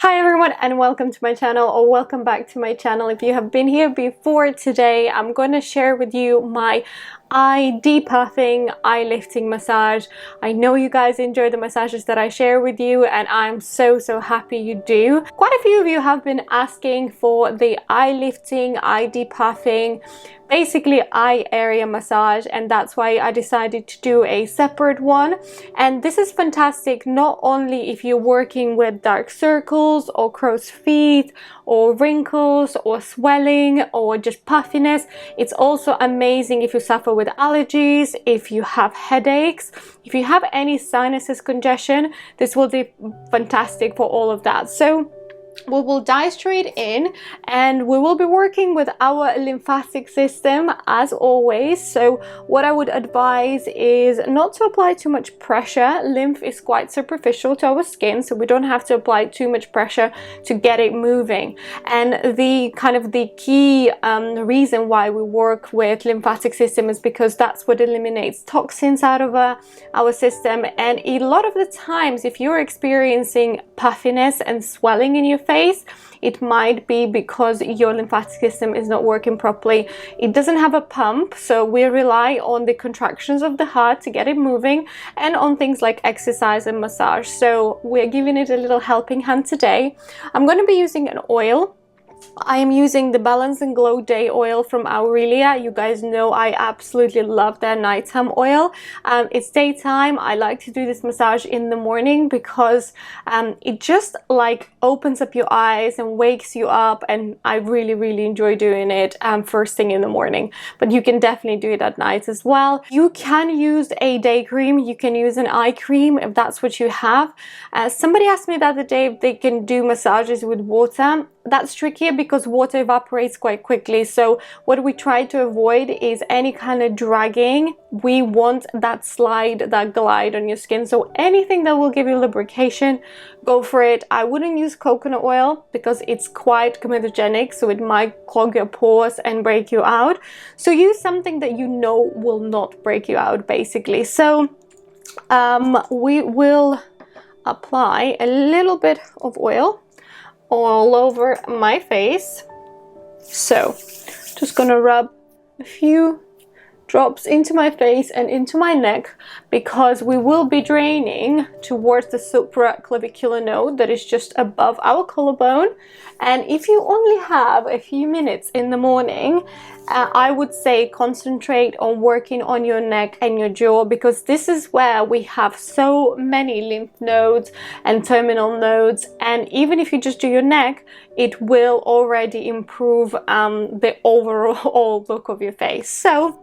Hi everyone and welcome to my channel, or welcome back to my channel if you have been here before. Today I'm going to share with you my eye depuffing, eye lifting massage. I know you guys enjoy the massages that I share with you and I'm so happy you do. Quite a few of you have been asking for the eye lifting, eye depuffing, basically eye area massage, and that's why I decided to do a separate one. And this is fantastic not only if you're working with dark circles or crow's feet or wrinkles or swelling or just puffiness. It's also amazing if you suffer with allergies, if you have headaches, if you have any sinuses congestion. This will be fantastic for all of that. So we will dive straight in and we will be working with our lymphatic system as always. So what I would advise is not to apply too much pressure. Lymph is quite superficial to our skin, so we don't have to apply too much pressure to get it moving. And the key reason why we work with lymphatic system is because that's what eliminates toxins out of our system. And a lot of the times if you're experiencing puffiness and swelling in your face, it might be because your lymphatic system is not working properly. It doesn't have a pump, so we rely on the contractions of the heart to get it moving and on things like exercise and massage. So we're giving it a little helping hand today. I'm going to be using an oil. I am using the Balance and Glow Day oil from Aurelia. You guys know I absolutely love their nighttime oil. It's daytime. I like to do this massage in the morning because it just like opens up your eyes and wakes you up, and I really enjoy doing it first thing in the morning. But you can definitely do it at night as well. You can use a day cream. You can use an eye cream if that's what you have. Somebody asked me the other day if they can do massages with water. That's trickier because water evaporates quite quickly. So what we try to avoid is any kind of dragging. We want that slide, that glide on your skin. So anything that will give you lubrication, go for it. I wouldn't use coconut oil because it's quite comedogenic, so it might clog your pores and break you out. So use something that you know will not break you out, basically. So we will apply a little bit of oil all over my face. So just gonna rub a few drops into my face and into my neck, because we will be draining towards the supraclavicular node that is just above our collarbone. And if you only have a few minutes in the morning, I would say concentrate on working on your neck and your jaw, because this is where we have so many lymph nodes and terminal nodes. And even if you just do your neck, it will already improve the overall look of your face. So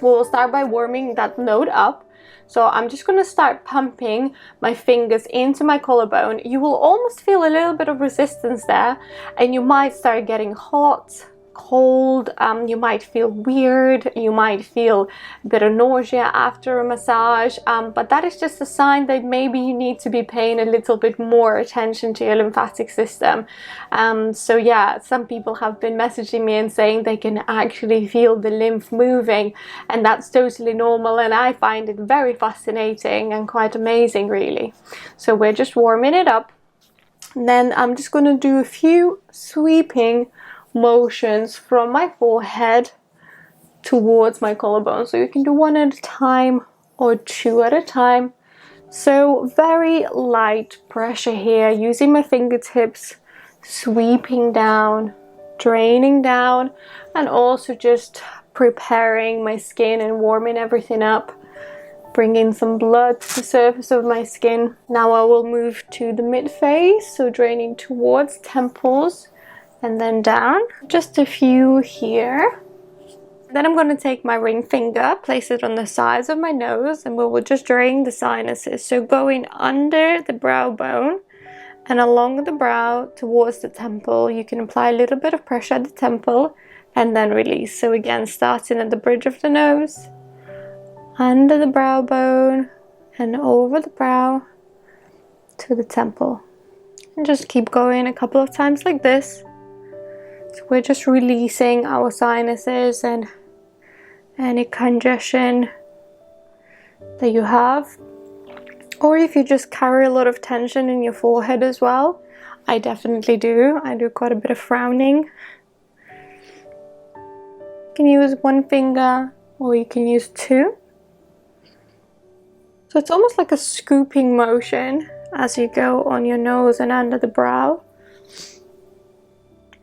we'll start by warming that node up. So I'm just going to start pumping my fingers into my collarbone. You will almost feel a little bit of resistance there, and you might start getting hot, cold, you might feel weird, you might feel a bit of nausea after a massage, but that is just a sign that maybe you need to be paying a little bit more attention to your lymphatic system. So yeah, some people have been messaging me and saying they can actually feel the lymph moving, and that's totally normal, and I find it very fascinating and quite amazing, really. So we're just warming it up, and then I'm just going to do a few sweeping motions from my forehead towards my collarbone. So you can do one at a time or two at a time. So very light pressure here, using my fingertips, sweeping down, draining down, and also just preparing my skin and warming everything up, bringing some blood to the surface of my skin. Now I will move to the mid face, so draining towards temples and then down, just a few here. Then I'm going to take my ring finger, place it on the sides of my nose, and we will just drain the sinuses. So going under the brow bone and along the brow towards the temple. You can apply a little bit of pressure at the temple and then release. So again, starting at the bridge of the nose, under the brow bone and over the brow to the temple. And just keep going a couple of times like this. So we're just releasing our sinuses and any congestion that you have. Or if you just carry a lot of tension in your forehead as well, I definitely do. I do quite a bit of frowning. You can use one finger or you can use two. So it's almost like a scooping motion as you go on your nose and under the brow.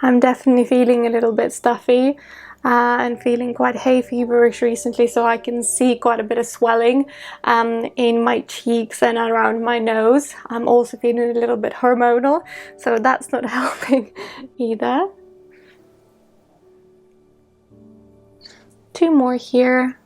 I'm definitely feeling a little bit stuffy and feeling quite hay feverish recently, so I can see quite a bit of swelling in my cheeks and around my nose. I'm also feeling a little bit hormonal, so that's not helping either. Two more here.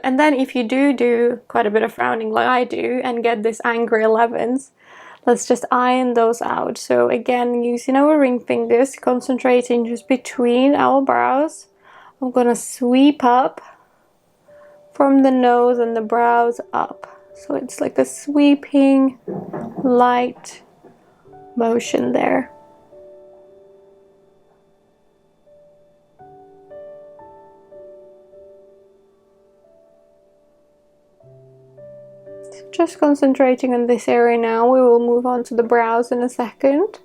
And then if you do quite a bit of frowning like I do and get this angry 11s, let's just iron those out. So again, using our ring fingers, concentrating just between our brows. I'm gonna sweep up from the nose and the brows up. So it's like a sweeping light motion there. Just concentrating on this area now. We will move on to the brows in a second.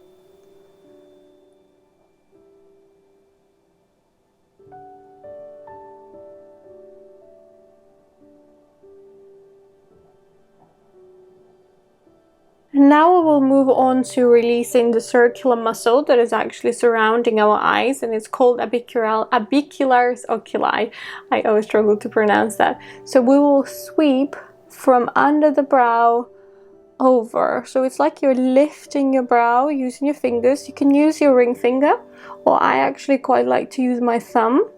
And now we will move on to releasing the circular muscle that is actually surrounding our eyes, and it's called orbicularis oculi. I always struggle to pronounce that. So we will sweep from under the brow over. So it's like you're lifting your brow using your fingers. You can use your ring finger, or I actually quite like to use my thumb.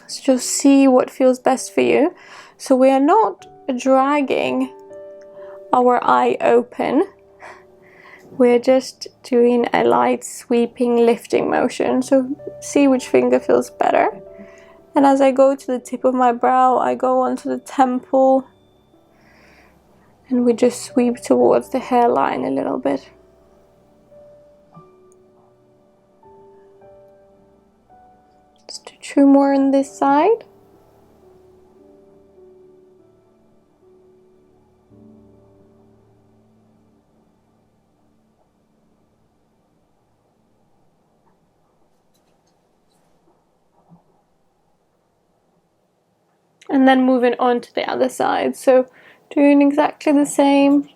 So just see what feels best for you. So we are not dragging our eye open. We're just doing a light sweeping lifting motion. So see which finger feels better. And as I go to the tip of my brow, I go onto the temple and we just sweep towards the hairline a little bit. Just do two more on this side. And then moving on to the other side. So doing exactly the same.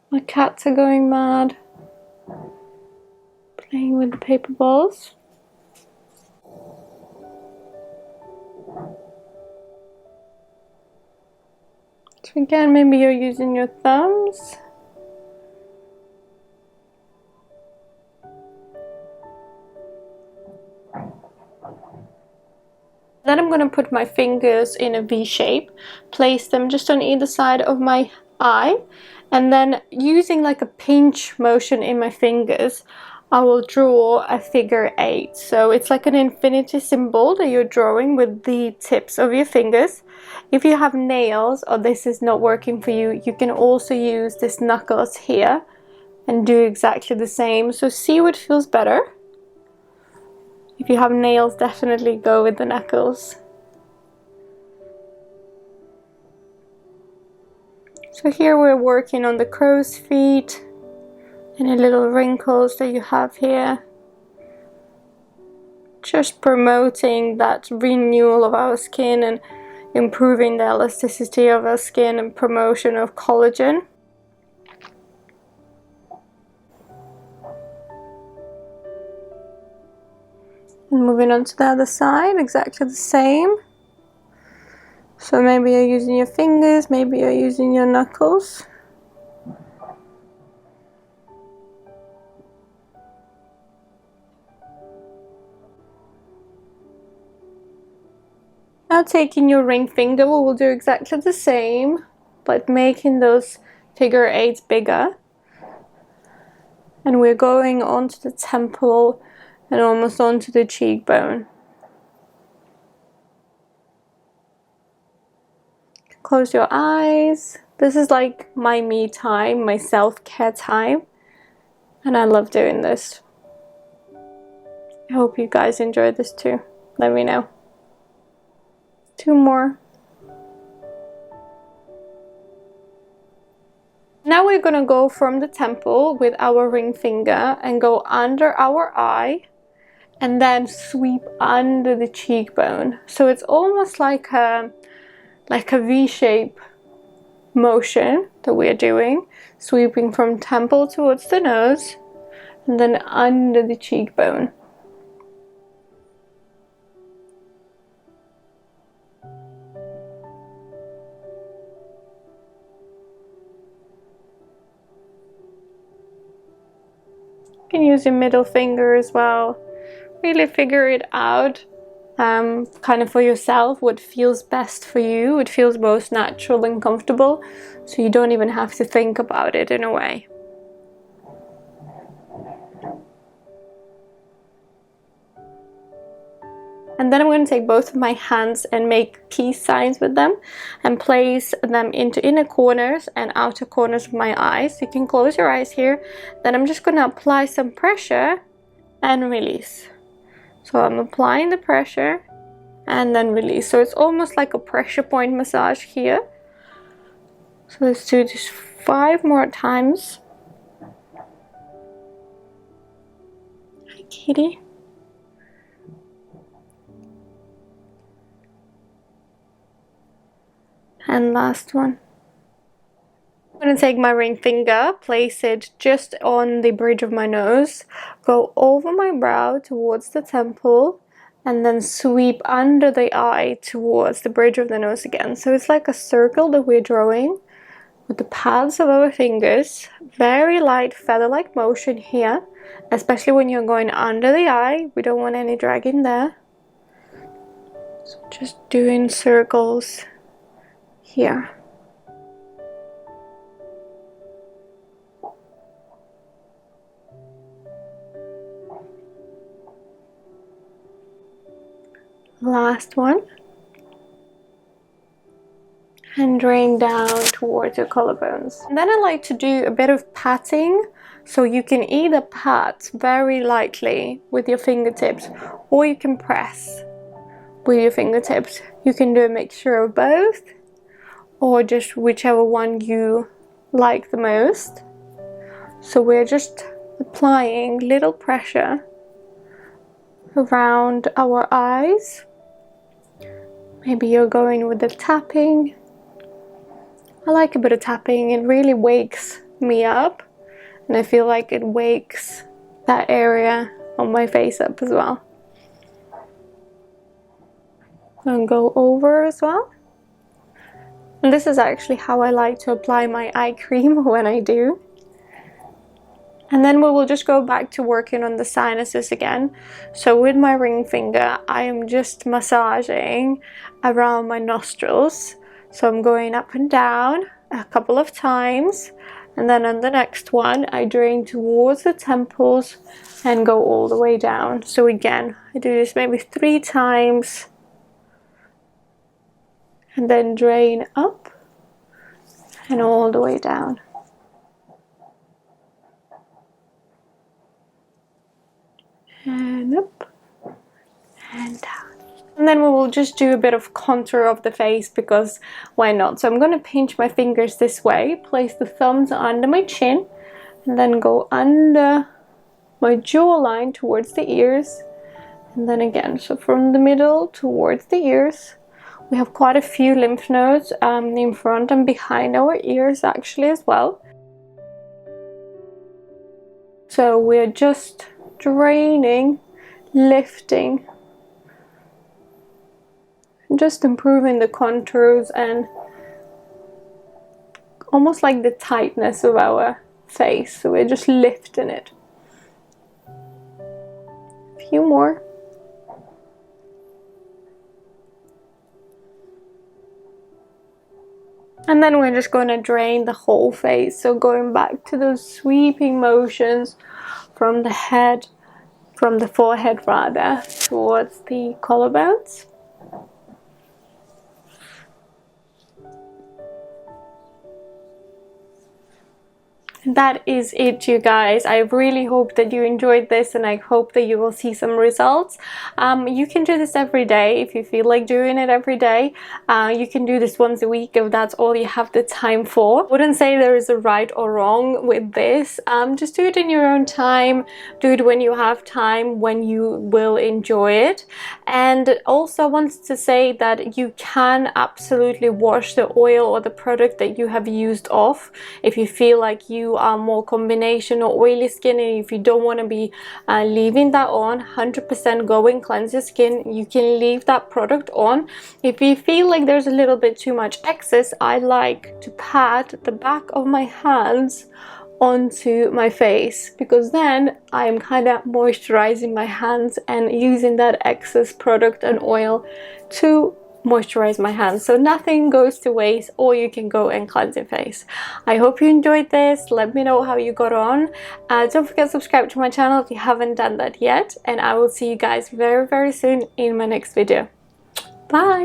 My cats are going mad, playing with the paper balls. So again, maybe you're using your thumbs. Then I'm going to put my fingers in a V shape, place them just on either side of my eye, and then using like a pinch motion in my fingers, I will draw a figure 8. So it's like an infinity symbol that you're drawing with the tips of your fingers. If you have nails or this is not working for you, you can also use this knuckles here and do exactly the same. So see what feels better. If you have nails, definitely go with the knuckles. So here we're working on the crow's feet, any little wrinkles that you have here. Just promoting that renewal of our skin and improving the elasticity of our skin and promotion of collagen. And moving on to the other side, exactly the same. So maybe you're using your fingers, maybe you're using your knuckles. Now taking your ring finger, we will do exactly the same, but making those figure 8s bigger. And we're going onto the temple and almost onto the cheekbone. Close your eyes. This is like my me time, my self-care time. And I love doing this. I hope you guys enjoyed this too. Let me know. Two more. Now we're gonna go from the temple with our ring finger and go under our eye and then sweep under the cheekbone. So it's almost like a V-shape motion that we're doing, sweeping from temple towards the nose and then under the cheekbone. You can use your middle finger as well. Really figure it out kind of for yourself, what feels best for you, what feels most natural and comfortable, so you don't even have to think about it in a way. And then I'm going to take both of my hands and make peace signs with them and place them into inner corners and outer corners of my eyes. You can close your eyes here. Then I'm just going to apply some pressure and release. So I'm applying the pressure and then release. So it's almost like a pressure point massage here. So let's do this 5 more times. Hi, kitty. And last one. I'm going to take my ring finger, place it just on the bridge of my nose, go over my brow towards the temple, and then sweep under the eye towards the bridge of the nose again. So it's like a circle that we're drawing with the pads of our fingers. Very light feather-like motion here, especially when you're going under the eye. We don't want any dragging there. So just doing circles here. Last one. And drain down towards your collarbones. And then I like to do a bit of patting. So you can either pat very lightly with your fingertips, or you can press with your fingertips. You can do a mixture of both, or just whichever one you like the most. So we're just applying little pressure around our eyes. Maybe you're going with the tapping. I like a bit of tapping. It really wakes me up, and I feel like it wakes that area on my face up as well. And go over as well. And this is actually how I like to apply my eye cream when I do. And then we will just go back to working on the sinuses again. So with my ring finger, I am just massaging around my nostrils. So I'm going up and down a couple of times. And then on the next one, I drain towards the temples and go all the way down. So again, I do this maybe 3 times. And then drain up and all the way down. And up and down. And then we will just do a bit of contour of the face, because why not? So I'm going to pinch my fingers this way, place the thumbs under my chin, and then go under my jawline towards the ears. And then again, so from the middle towards the ears. We have quite a few lymph nodes in front and behind our ears actually as well. So we're just draining, lifting, just improving the contours and almost like the tightness of our face. So we're just lifting it. A few more. And then we're just going to drain the whole face. So going back to those sweeping motions from the head, from the forehead rather, towards the collarbones. that is it, you guys. I really hope that you enjoyed this, and I hope that you will see some results. You can do this every day if you feel like doing it every day. You can do this once a week if that's all you have the time for. I wouldn't say there is a right or wrong with this. Just do it in your own time. Do it when you have time, when you will enjoy it. And also wanted to say that you can absolutely wash the oil or the product that you have used off if you feel like you are more combination or oily skin, and if you don't want to be leaving that on. 100% go and cleanse your skin. You can leave that product on. If you feel like there's a little bit too much excess, I like to pat the back of my hands onto my face, because then I'm kind of moisturizing my hands and using that excess product and oil to moisturize my hands, so nothing goes to waste, or you can go and cleanse your face. I hope you enjoyed this. Let me know how you got on. Don't forget to subscribe to my channel if you haven't done that yet, and I will see you guys very, very soon in my next video. Bye.